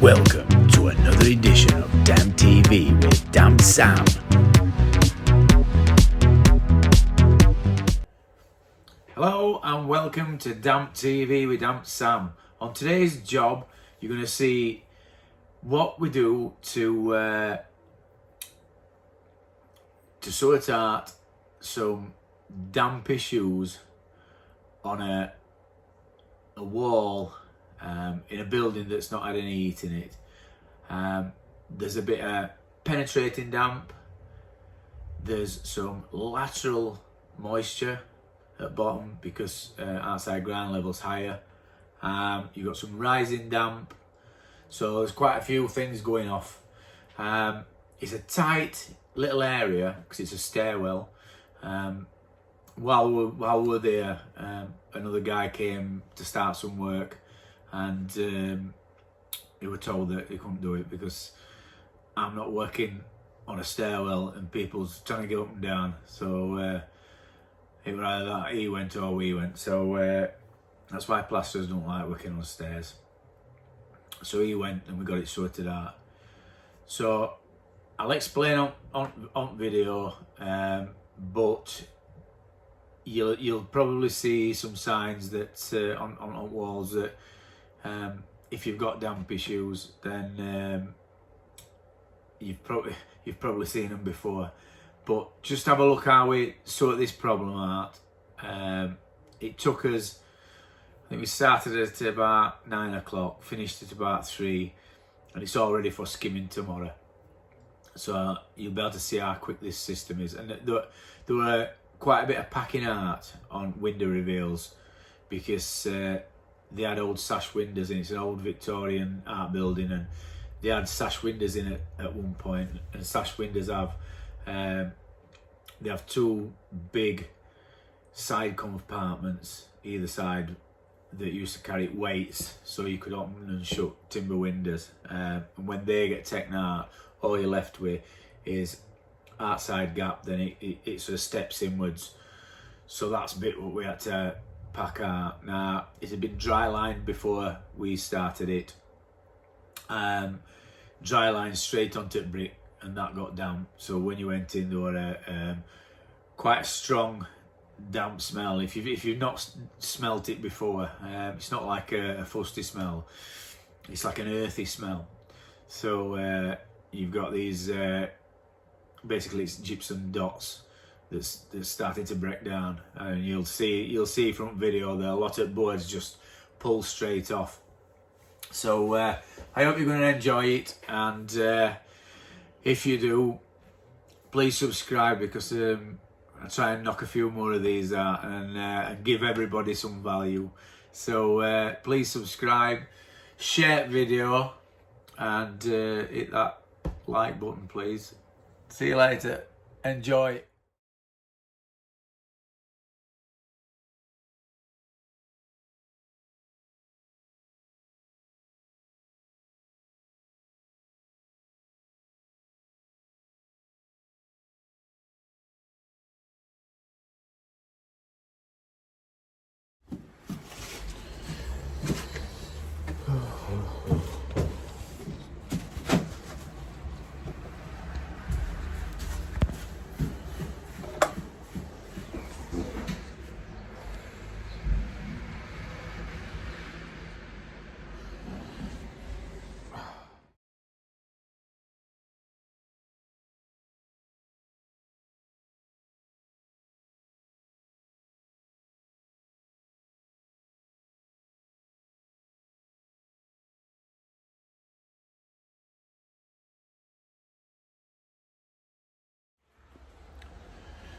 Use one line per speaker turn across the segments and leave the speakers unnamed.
Welcome to another edition of Damn TV with Damn Sam. Hello and welcome to Damn TV with Damn Sam. On today's job, you're going to see what we do to sort out some damp issues on a wall in a building that's not had any heat in it. There's a bit of penetrating damp, there's some lateral moisture at bottom because outside ground level's higher. You've got some rising damp, so there's quite a few things going off. It's a tight little area because it's a stairwell. While we were there, another guy came to start some work, and he were told that he couldn't do it because I'm not working on a stairwell and people's trying to get up and down. So it was either that he went or we went. So that's why plasterers don't like working on stairs. So he went and we got it sorted out. So I'll explain on video, but you'll probably see some signs that on walls that if you've got damp issues, then you've probably seen them before. But just have a look how we sort this problem out. It took us, I think we started at about 9 o'clock, finished at about 3, and it's all ready for skimming tomorrow. So you'll be able to see how quick this system is. And there were quite a bit of packing art on window reveals because they had old sash windows in. It's an old Victorian art building, and they had sash windows in it at one point. And sash windows have they have two big side compartments either side that used to carry weights, so you could open and shut timber windows. And when they get taken out, all you're left with is outside gap. Then it sort of steps inwards. So that's a bit what we had to pack out. Now it had been dry lined before we started it. Dry lined straight onto brick, and that got damp. So when you went in, there were quite a strong damp smell. If you've not smelt it before, it's not like a fusty smell. It's like an earthy smell. So you've got these basically it's gypsum dots that's starting to break down, and you'll see from video that a lot of boards just pull straight off. So I hope you're going to enjoy it, and if you do, please subscribe, because I try and knock a few more of these out and give everybody some value. So please subscribe, share the video, and hit that like button, please. See you later. Enjoy.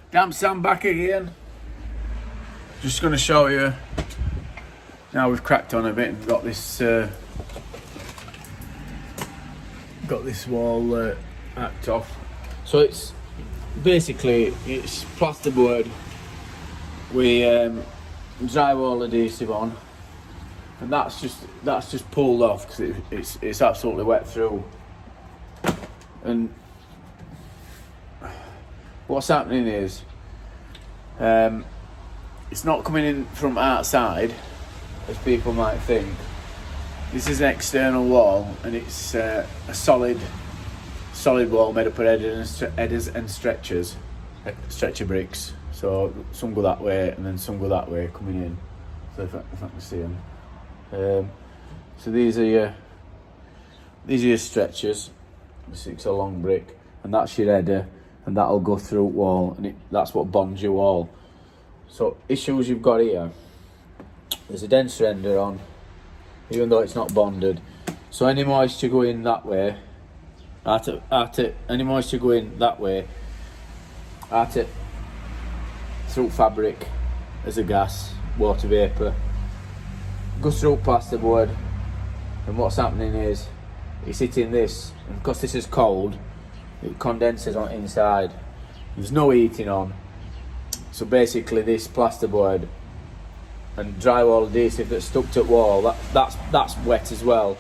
Damn Sam back again. Just going to show you. Now we've cracked on a bit and got this wall hacked off. So it's basically it's plasterboard. We drywall adhesive on, and that's just pulled off because it's absolutely wet through. And what's happening is it's not coming in from outside as people might think. This is an external wall, and it's a solid wall made up of headers and stretcher bricks. So some go that way, and then some go that way coming in. So if I can see them. So these are your stretchers. It's a long brick, and that's your header, and that'll go through wall, and that's what bonds your wall. So issues you've got here. There's a dense render on, even though it's not bonded. So any moisture going that way, any moisture going that way, through fabric as a gas, water vapour, goes through plasterboard, and what's happening is it's hitting this, and because this is cold, it condenses on inside. There's no heating on, so basically this plasterboard and drywall adhesive that's stuck to the wall, that's wet as well,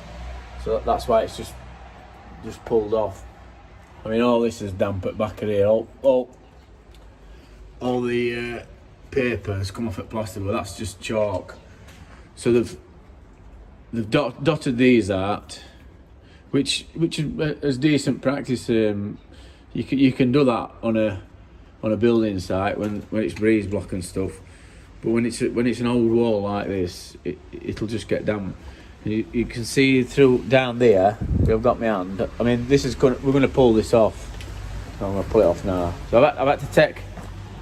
so that's why it's just pulled off. I mean, all this is damp at back of here. All the paper has come off at plasterboard. That's just chalk. So they've dotted these out, which is decent practice. You can do that on a building site when it's breeze block and stuff. But when it's an old wall like this, it'll just get damp. You can see through down there. I've got my hand. I mean, we're going to pull this off. So I'm going to pull it off now. So I've had to take.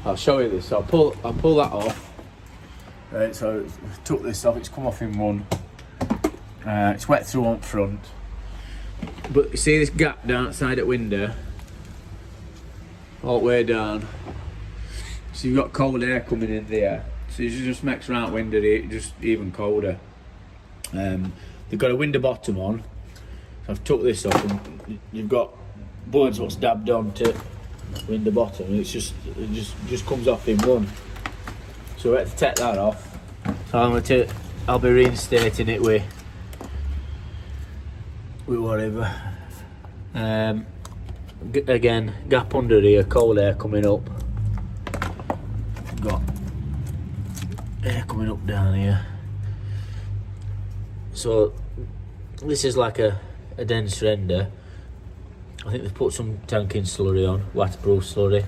I'll show you this. So I'll pull that off. Right. So I took this off. It's come off in one. It's wet through on front. But you see this gap down outside that window, all the way down. So you've got cold air coming in there. So it just makes right window just even colder. They've got a window bottom on. So I've took this off, and you've got boards what's dabbed on to window bottom, and it just comes off in one. So we have to take that off. So I'll be reinstating it with whatever. Again, gap under here, cold air coming up. Got air coming up down here. So this is like a dense render. I think they've put some tanking slurry on, waterproof slurry.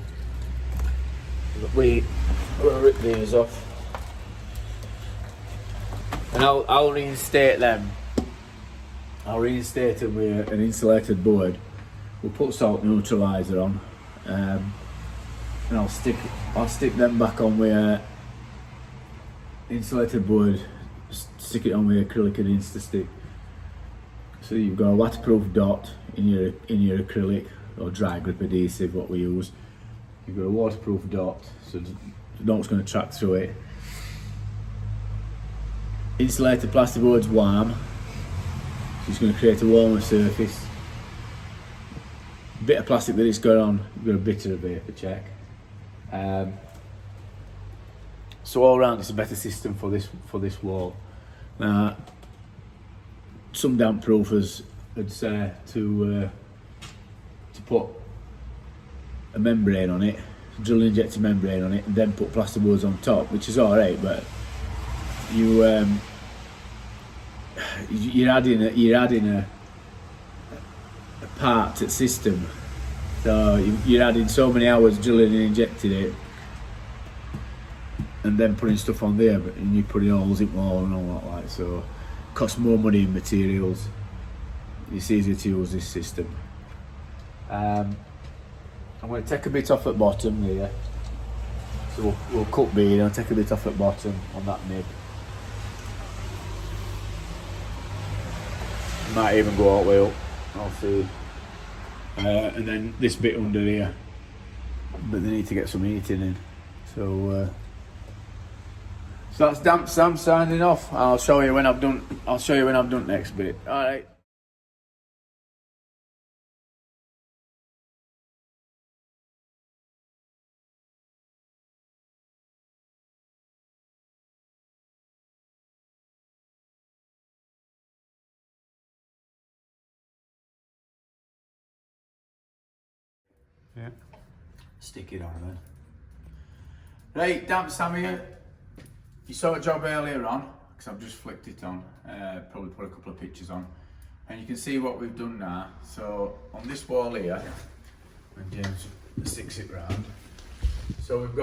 We'll rip these off, and I'll reinstate them. I'll reinstate them with an insulated board. We'll put salt neutralizer on, and I'll stick them back on with insulated board. Stick it on with acrylic and Instastick. So you've got a waterproof dot in your acrylic or dry grip adhesive, what we use. You've got a waterproof dot, so the dot's going to track through it. Insulated plasterboard's warm, so it's going to create a warmer surface. Bit of plastic that it's got on, you've got a bit of vapor check. So all round, it's a better system for this wall. Some damp proofers would say to put a membrane on it, drill injector membrane on it, and then put plasterboards on top, which is all right. But you're adding a part to the system. So you're adding so many hours drilling and injecting it, and then putting stuff on there, and you're putting holes in wall and all that, like, so it costs more money in materials. It's easier to use this system. I'm going to take a bit off at bottom here, so we'll cut bead. I'll take a bit off at bottom on that nib. Might even go all the way up, I'll see. And then this bit under here, but they need to get some heating in. So that's Damp Sam signing off. I'll show you when I've done next bit. All right.
Yeah.
Stick it on then. Right, Damp Sam here. You saw a job earlier on. because I've just flicked it on, probably put a couple of pictures on, and you can see what we've done now. So on this wall here, when James sticks it round, so we've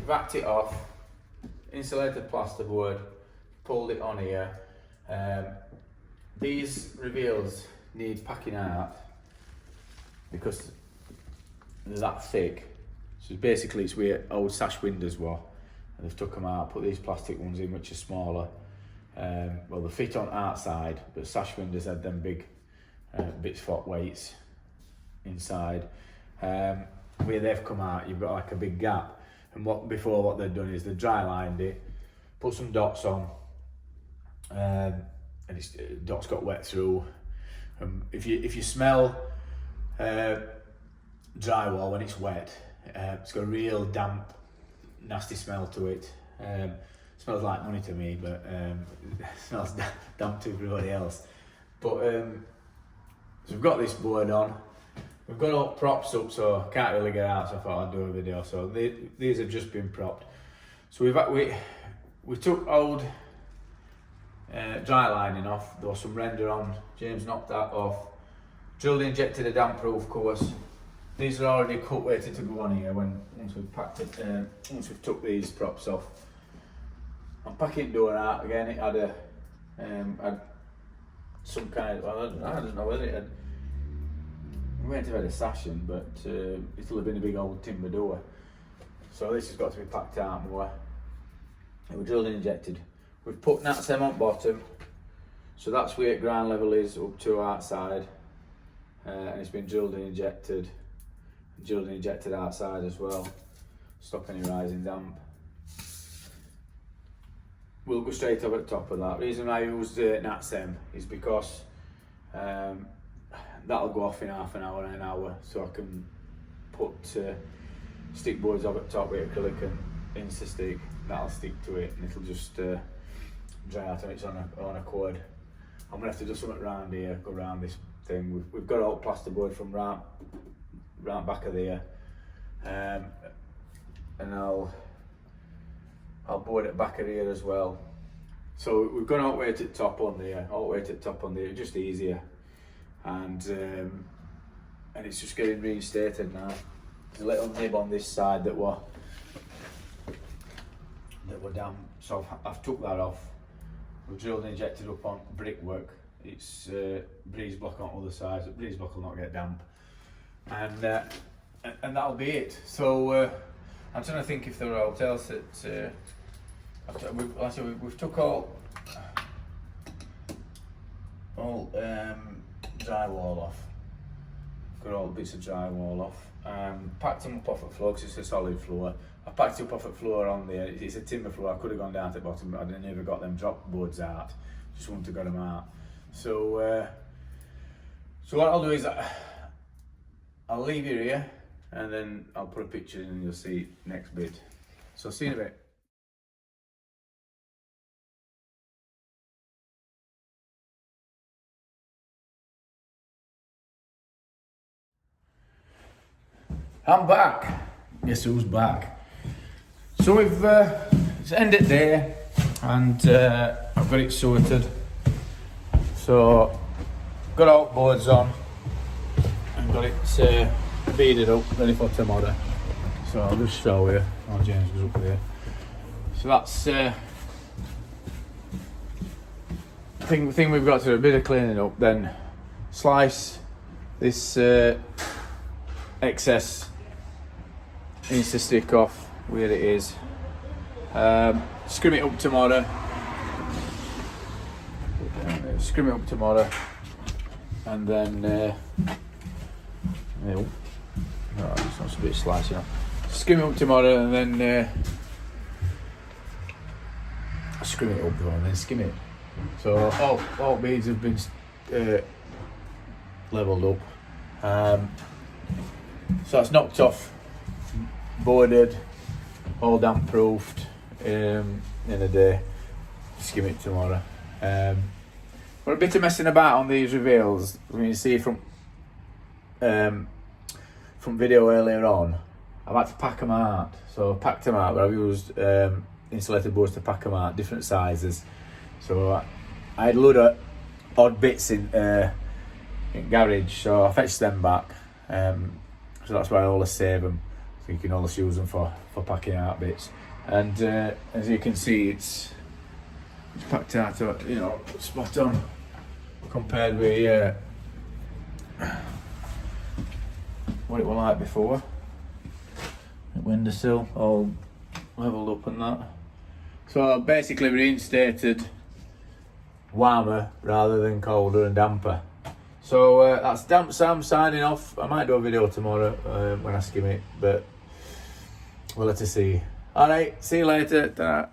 backed it off, insulated plasterboard, pulled it on here. These reveals need packing out because they're that thick. So basically it's where old sash windows were, and they've took them out, put these plastic ones in which are smaller. Well, they fit on outside, but sash windows had them big bits for weights inside. Where they've come out, you've got like a big gap, and what they've done is they dry lined it, put some dots on, and dots got wet through. If you smell drywall when it's wet, it's got a real damp, nasty smell to it. Smells like money to me, but it smells damp to everybody else. But so we've got this board on. We've got all props up, so I can't really get out, so I thought I'd do a video. So these have just been propped. So we took old dry lining off. There was some render on. James knocked that off. Drilled and injected a damp proof course. These are already cut, waiting to go on here once we've packed it. Once we've took these props off. I'm packing the door out again. It had had some kind of, I don't know whether it had. We went to have a sash in, but it'll have been a big old timber door. So this has got to be packed out more. And we're drilled and injected. We've put NatSem on bottom, so that's where ground level is up to outside, and it's been drilled and injected outside as well, stop any rising damp. We'll go straight up at the top of that. The reason I use NatSem is because that'll go off in half an hour, so I can put stick boards up at the top with acrylic and Insta-stick. That'll stick to it, and it'll just dry out on its own accord. I'm gonna have to do something around here, go around this thing. We've got all plasterboard from round back of there, and I'll board it back of here as well. So we've gone all the way to the top on there, just easier, and it's just getting reinstated now. There's a little nib on this side that were damp, so I've took that off. We've drilled and injected up on brickwork. It's breeze block on other sides. The breeze block will not get damp, and that'll be it. So I'm trying to think if there are hotels that we've took all drywall off. Got all the bits of drywall off. Packed them up off the floor because it's a solid floor. I packed it up off the floor on there. It's a timber floor. I could have gone down to the bottom, but I never got them drop boards out. Just wanted to get them out. So what I'll do is I'll leave you here, and then I'll put a picture in and you'll see next bit. So see you in a bit. I'm back. Guess who's back? So we've it's ended there, and I've got it sorted. So got all boards on and got it beaded up, ready for tomorrow. So I'll just show you. Oh, James was up there. So that's the thing we've got to do, a bit of cleaning up, then slice this excess Insta-stick off where it is. Scrim it up tomorrow. And then oh, it's not a bit slicey now. Scrim it up tomorrow, and then scrim it up though, and then skim it. So all beads have been levelled up. So it's knocked off, boarded, all damp proofed in a day. Skim it tomorrow. We're a bit of messing about on these reveals. I mean, you see from video earlier on, I've had to pack them out. So I packed them out, but I've used insulated boards to pack them out, different sizes. So I had a load of odd bits in garage, so I fetched them back. So that's why I always save them, so you can always use them for packing out bits. And as you can see, it's packed out, you know, spot on compared with what it was like before. Windowsill all levelled up and that. So basically reinstated warmer rather than colder and damper. So that's Damp Sam signing off. I might do a video tomorrow when I skim it, but we'll let us see. Alright, see you later. Ta-ra.